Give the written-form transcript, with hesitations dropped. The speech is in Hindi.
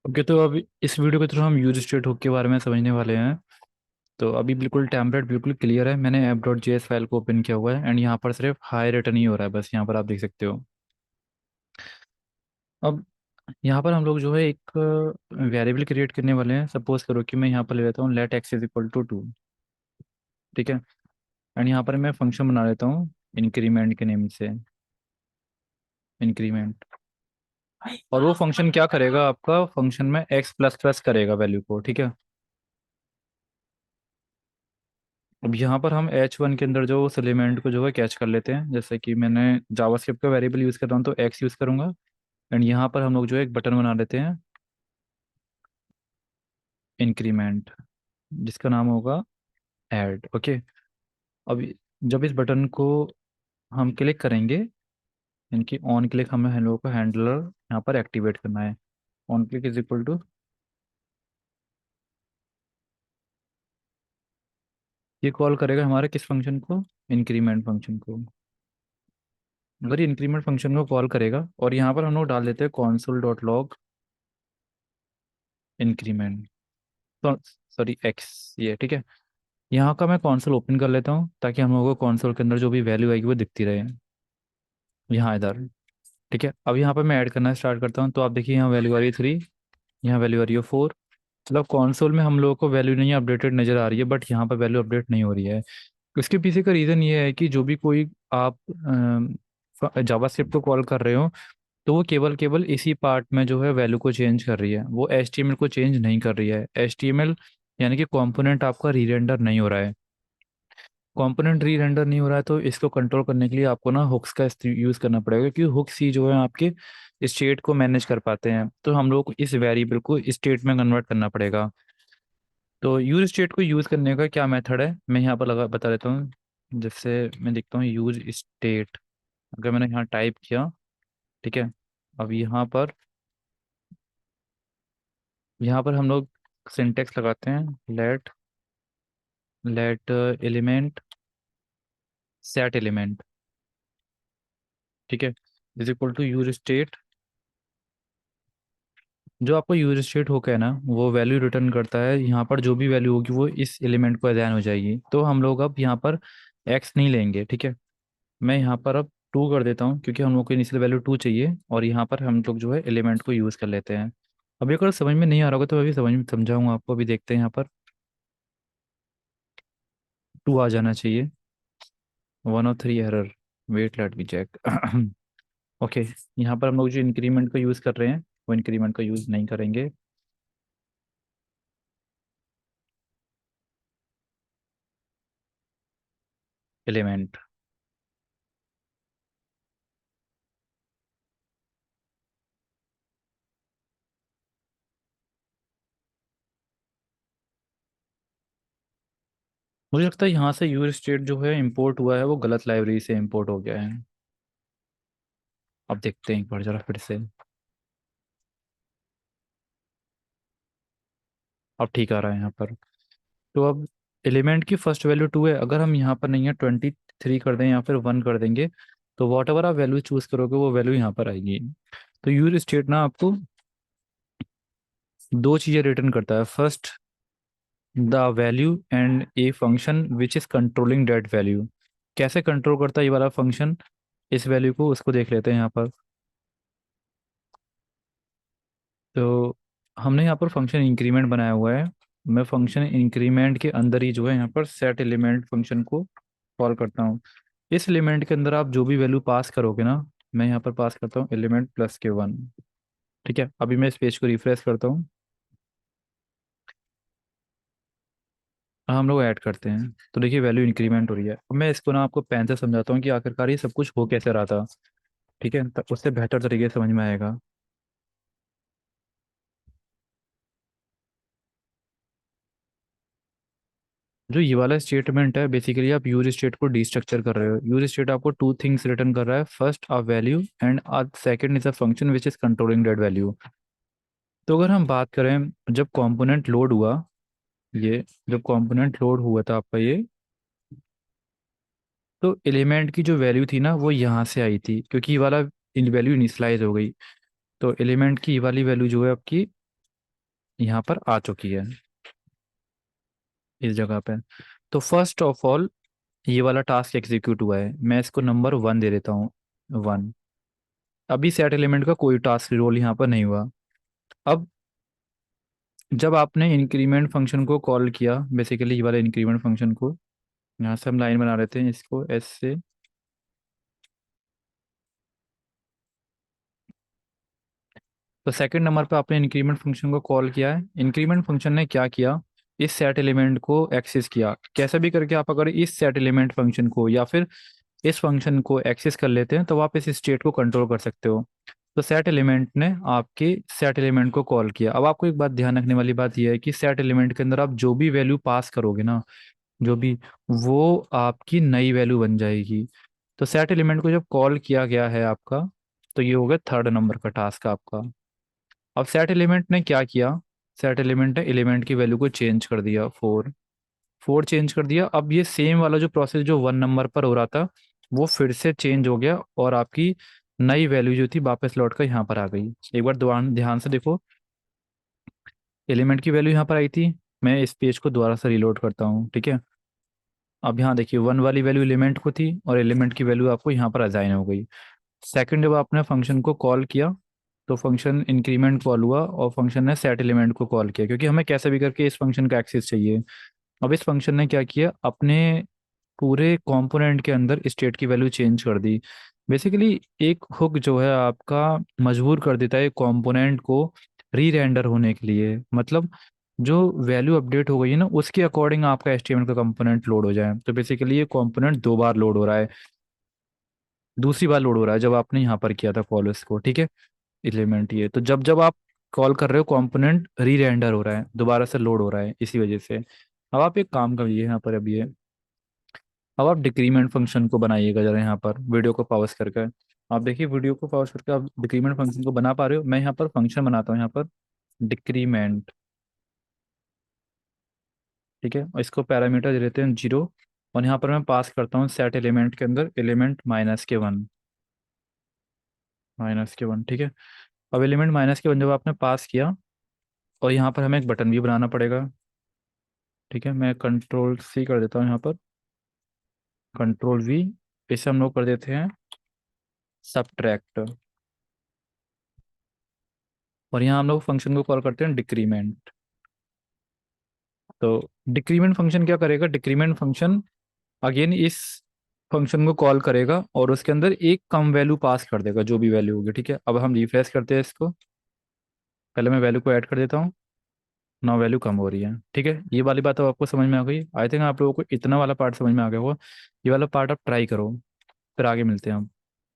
ओके, तो अब इस वीडियो के थ्रू हम यूज स्टेट हुक के बारे में समझने वाले हैं। तो अभी बिल्कुल टेम्पलेट बिल्कुल क्लियर है। मैंने app dot J S file को ओपन किया हुआ है एंड यहाँ पर सिर्फ हाई रिटर्न ही हो रहा है, बस यहाँ पर आप देख सकते हो। अब यहाँ पर हम लोग जो है एक वेरिएबल क्रिएट करने वाले हैं। सपोज करो कि मैं यहाँ पर ले लेता हूँ let X is equal to 2। ठीक है। एंड यहाँ पर मैं फंक्शन बना लेता हूँ इंक्रीमेंट के नेम से, इंक्रीमेंट। और वो फंक्शन क्या करेगा, आपका फंक्शन में एक्स प्लस प्लस करेगा वैल्यू को। ठीक है। अब यहाँ पर हम H1 के अंदर जो उस एलिमेंट को जो है कैच कर लेते हैं। जैसे कि मैंने जावास्क्रिप्ट का वेरिएबल यूज़ कर रहा हूँ तो एक्स यूज़ करूँगा। एंड यहाँ पर हम लोग जो है एक बटन बना लेते हैं इंक्रीमेंट, जिसका नाम होगा ऐड। ओके। अब जब इस बटन को हम क्लिक करेंगे, इनकी ऑन क्लिक हमें हम लोगों को हैंडलर यहाँ पर एक्टिवेट करना है। On click is equal to, ये कॉल करेगा हमारे किस फंक्शन को, इंक्रीमेंट फंक्शन को। अगर ये इंक्रीमेंट फंक्शन को कॉल करेगा और यहाँ पर हम लोग डाल देते हैं कॉन्सोल डॉट लॉग इंक्रीमेंट, तो सॉरी एक्स, ये ठीक है। यहाँ का मैं कॉन्सोल ओपन कर लेता हूँ ताकि हम लोगों को कॉन्सोल के अंदर जो भी वैल्यू आएगी वो दिखती रहे, यहाँ इधर। ठीक है। अब यहाँ पर मैं ऐड करना स्टार्ट करता हूँ तो आप देखिए यहाँ वैल्यू आ रही है 3, यहाँ वैल्यू आ रही है 4। मतलब कॉन्सोल में हम लोगों को वैल्यू नहीं अपडेटेड नज़र आ रही है, बट यहाँ पर वैल्यू अपडेट नहीं हो रही है। इसके पीछे का रीज़न ये है कि जो भी कोई आप जावास्क्रिप्ट को कॉल कर रहे हो तो वो केवल केवल इसी पार्ट में जो है वैल्यू को चेंज कर रही है, वो HTML को चेंज नहीं कर रही है। HTML यानी कि कंपोनेंट आपका री रेंडर नहीं हो रहा है। कंपोनेंट री रेंडर नहीं हो रहा है तो इसको कंट्रोल करने के लिए आपको ना हुक्स का यूज़ करना पड़ेगा, क्योंकि हुक्स ही जो है आपके स्टेट को मैनेज कर पाते हैं। तो हम लोग को इस वेरिएबल को स्टेट में कन्वर्ट करना पड़ेगा। तो यूज स्टेट को यूज़ करने का क्या मेथड है मैं यहाँ पर लगा बता देता हूँ। जैसे मैं देखता हूँ यूज स्टेट, अगर मैंने यहाँ टाइप किया, ठीक है। अब यहाँ पर हम लोग सिंटेक्स लगाते हैं, let let element set element, ठीक है, is equal to use state. जो आपको यूज स्टेट होकर है ना, वो वैल्यू रिटर्न करता है। यहाँ पर जो भी वैल्यू होगी वो इस एलिमेंट को असाइन हो जाएगी। तो हम लोग अब यहाँ पर एक्स नहीं लेंगे, ठीक है। मैं यहाँ पर अब 2 कर देता हूँ क्योंकि हम लोग को इनिशियल वैल्यू 2 चाहिए, और यहाँ पर हम लोग जो है एलिमेंट को यूज़ कर लेते हैं। अभी अगर समझ में नहीं आ रहा होगा तो मैं भी समझाऊंगा आपको। अभी देखते हैं यहाँ पर 2 आ जाना चाहिए। 1 और 3 error, wait let me check. Okay. यहाँ पर हम लोग जो इंक्रीमेंट का यूज़ कर रहे हैं वो इंक्रीमेंट का यूज़ नहीं करेंगे। एलिमेंट, मुझे लगता है यहाँ से यूज स्टेट जो है इंपोर्ट हुआ है वो गलत लाइब्रेरी से इंपोर्ट हो गया है। अब देखते हैं एक बार जरा फिर से। अब ठीक आ रहा है यहाँ पर। तो अब एलिमेंट की फर्स्ट वैल्यू 2 है, अगर हम यहाँ पर नहीं है 23 कर दें या फिर 1 कर देंगे तो वॉट एवर आप वैल्यू चूज करोगे वो वैल्यू यहाँ पर आएगी। तो यूज स्टेट ना आपको 2 चीज़ें रिटर्न करता है। First, the value and a function which is controlling that value. कैसे कंट्रोल करता है ये वाला फंक्शन इस वैल्यू को, उसको देख लेते हैं यहाँ पर। तो हमने यहाँ पर फंक्शन इंक्रीमेंट बनाया हुआ है। मैं फंक्शन इंक्रीमेंट के अंदर ही जो है यहाँ पर सेट एलिमेंट फंक्शन को कॉल करता हूँ। इस एलिमेंट के अंदर आप जो भी वैल्यू पास करोगे ना, मैं यहाँ पर पास करता हूँ एलिमेंट प्लस के 1। ठीक है। अभी मैं इस पेज को रिफ्रेश करता हूँ। अब हम लोग ऐड करते हैं तो देखिए वैल्यू इंक्रीमेंट हो रही है। अब मैं इसको ना आपको पेन से समझाता हूँ कि आखिरकार ये सब कुछ हो कैसे रहा था। ठीक है, तब उससे बेहतर तरीके से समझ में आएगा। जो ये वाला स्टेटमेंट है, बेसिकली आप यूज स्टेट को डिस्ट्रक्चर कर रहे हो। यूज स्टेट आपको 2 थिंग्स रिटर्न कर रहा है, first a value and second is a function which is controlling that value. तो अगर हम बात करें, जब कंपोनेंट लोड हुआ, ये जब कंपोनेंट लोड हुआ था आपका ये, तो एलिमेंट की जो वैल्यू थी ना वो यहाँ से आई थी, क्योंकि ये वाला इन वैल्यू इनिशलाइज हो गई। तो एलिमेंट की ये वाली वैल्यू जो है आपकी यहाँ पर आ चुकी है इस जगह पे। तो फर्स्ट ऑफ ऑल ये वाला टास्क एग्जीक्यूट हुआ है, मैं इसको नंबर 1 दे देता हूँ। 1। अभी सेट एलिमेंट का कोई टास्क रोल यहाँ पर नहीं हुआ। अब जब आपने इंक्रीमेंट फंक्शन को कॉल किया, बेसिकली ये वाले इंक्रीमेंट फंक्शन को, यहाँ से हम लाइन बना लेते हैं इसको एस से। तो सेकंड नंबर पे आपने इंक्रीमेंट फंक्शन को कॉल किया है। इंक्रीमेंट फंक्शन ने क्या किया, इस सेट एलिमेंट को एक्सेस किया। कैसे भी करके आप अगर इस सेट एलिमेंट फंक्शन को या फिर इस फंक्शन को एक्सेस कर लेते हैं तो आप इस स्टेट को कंट्रोल कर सकते हो। तो सेट एलिमेंट ने आपके सेट एलिमेंट को कॉल किया। अब आपको एक बात ध्यान रखने वाली बात यह है कि सेट एलिमेंट के अंदर आप जो भी वैल्यू पास करोगे ना, जो भी, वो आपकी नई वैल्यू बन जाएगी। तो सेट एलिमेंट को जब कॉल किया गया है आपका, तो ये हो गया थर्ड नंबर का टास्क आपका। अब सेट एलिमेंट ने क्या किया, सेट एलिमेंट ने एलिमेंट की वैल्यू को चेंज कर दिया। 4। 4 चेंज कर दिया। अब ये सेम वाला जो प्रोसेस जो 1 नंबर पर हो रहा था वो फिर से चेंज हो गया और आपकी नई वैल्यू जो थी वापस लौट कर यहाँ पर आ गई। एक बार ध्यान ध्यान से देखो, एलिमेंट की वैल्यू यहाँ पर आई थी। मैं इस पेज को दोबारा से रिलोड करता हूँ, ठीक है। अब यहाँ देखिए 1 वाली वैल्यू एलिमेंट को थी और एलिमेंट की वैल्यू आपको यहाँ पर असाइन हो गई। सेकंड, जब आपने फंक्शन को कॉल किया तो फंक्शन इंक्रीमेंट कॉल हुआ और फंक्शन ने सेट एलिमेंट को कॉल किया, क्योंकि हमें कैसे भी करके इस फंक्शन का एक्सेस चाहिए। अब इस फंक्शन ने क्या किया, अपने पूरे कंपोनेंट के अंदर स्टेट की वैल्यू चेंज कर दी। बेसिकली एक हुक जो है आपका मजबूर कर देता है कंपोनेंट को री रेंडर होने के लिए। मतलब जो वैल्यू अपडेट हो गई है ना उसके अकॉर्डिंग आपका एचटीएमएल का कंपोनेंट लोड हो जाए। तो बेसिकली ये कंपोनेंट 2 बार लोड हो रहा है, दूसरी बार लोड हो रहा है जब आपने यहाँ पर किया था कॉल इसको, ठीक है। एलिमेंट ये तो जब जब आप कॉल कर रहे हो कंपोनेंट री रेंडर हो रहा है, दोबारा से लोड हो रहा है इसी वजह से। अब आप एक काम करिए यहाँ पर, अब ये, अब आप डिक्रीमेंट फंक्शन को बनाइएगा जरा यहाँ पर वीडियो को पॉज करके। आप देखिए वीडियो को पॉज करके आप डिक्रीमेंट फंक्शन को बना पा रहे हो। मैं यहाँ पर फंक्शन बनाता हूँ यहाँ पर डिक्रीमेंट, ठीक है। और इसको पैरामीटर दे देते हैं 0। और यहाँ पर मैं पास करता हूँ सेट एलिमेंट के अंदर एलिमेंट -के 1, -के 1, ठीक है। अब एलिमेंट -के 1 जब आपने पास किया, और यहाँ पर हमें एक बटन भी बनाना पड़ेगा, ठीक है। मैं कंट्रोल C कर देता हूँ यहाँ पर, कंट्रोल V। इसे हम लोग कर देते हैं सब्ट्रैक्ट। और यहाँ हम लोग फंक्शन को कॉल करते हैं डिक्रीमेंट। तो डिक्रीमेंट फंक्शन क्या करेगा, डिक्रीमेंट फंक्शन अगेन इस फंक्शन को कॉल करेगा और उसके अंदर एक कम वैल्यू पास कर देगा जो भी वैल्यू होगी, ठीक है। अब हम रिफ्रेश करते हैं इसको, पहले मैं वैल्यू को ऐड कर देता हूँ। ना वैल्यू कम हो रही है, ठीक है। ये वाली बात अब आपको समझ में आ गई। आई थिंक आप लोगों को इतना वाला पार्ट समझ में आ गया होगा। ये वाला पार्ट आप ट्राई करो, फिर आगे मिलते हैं हम।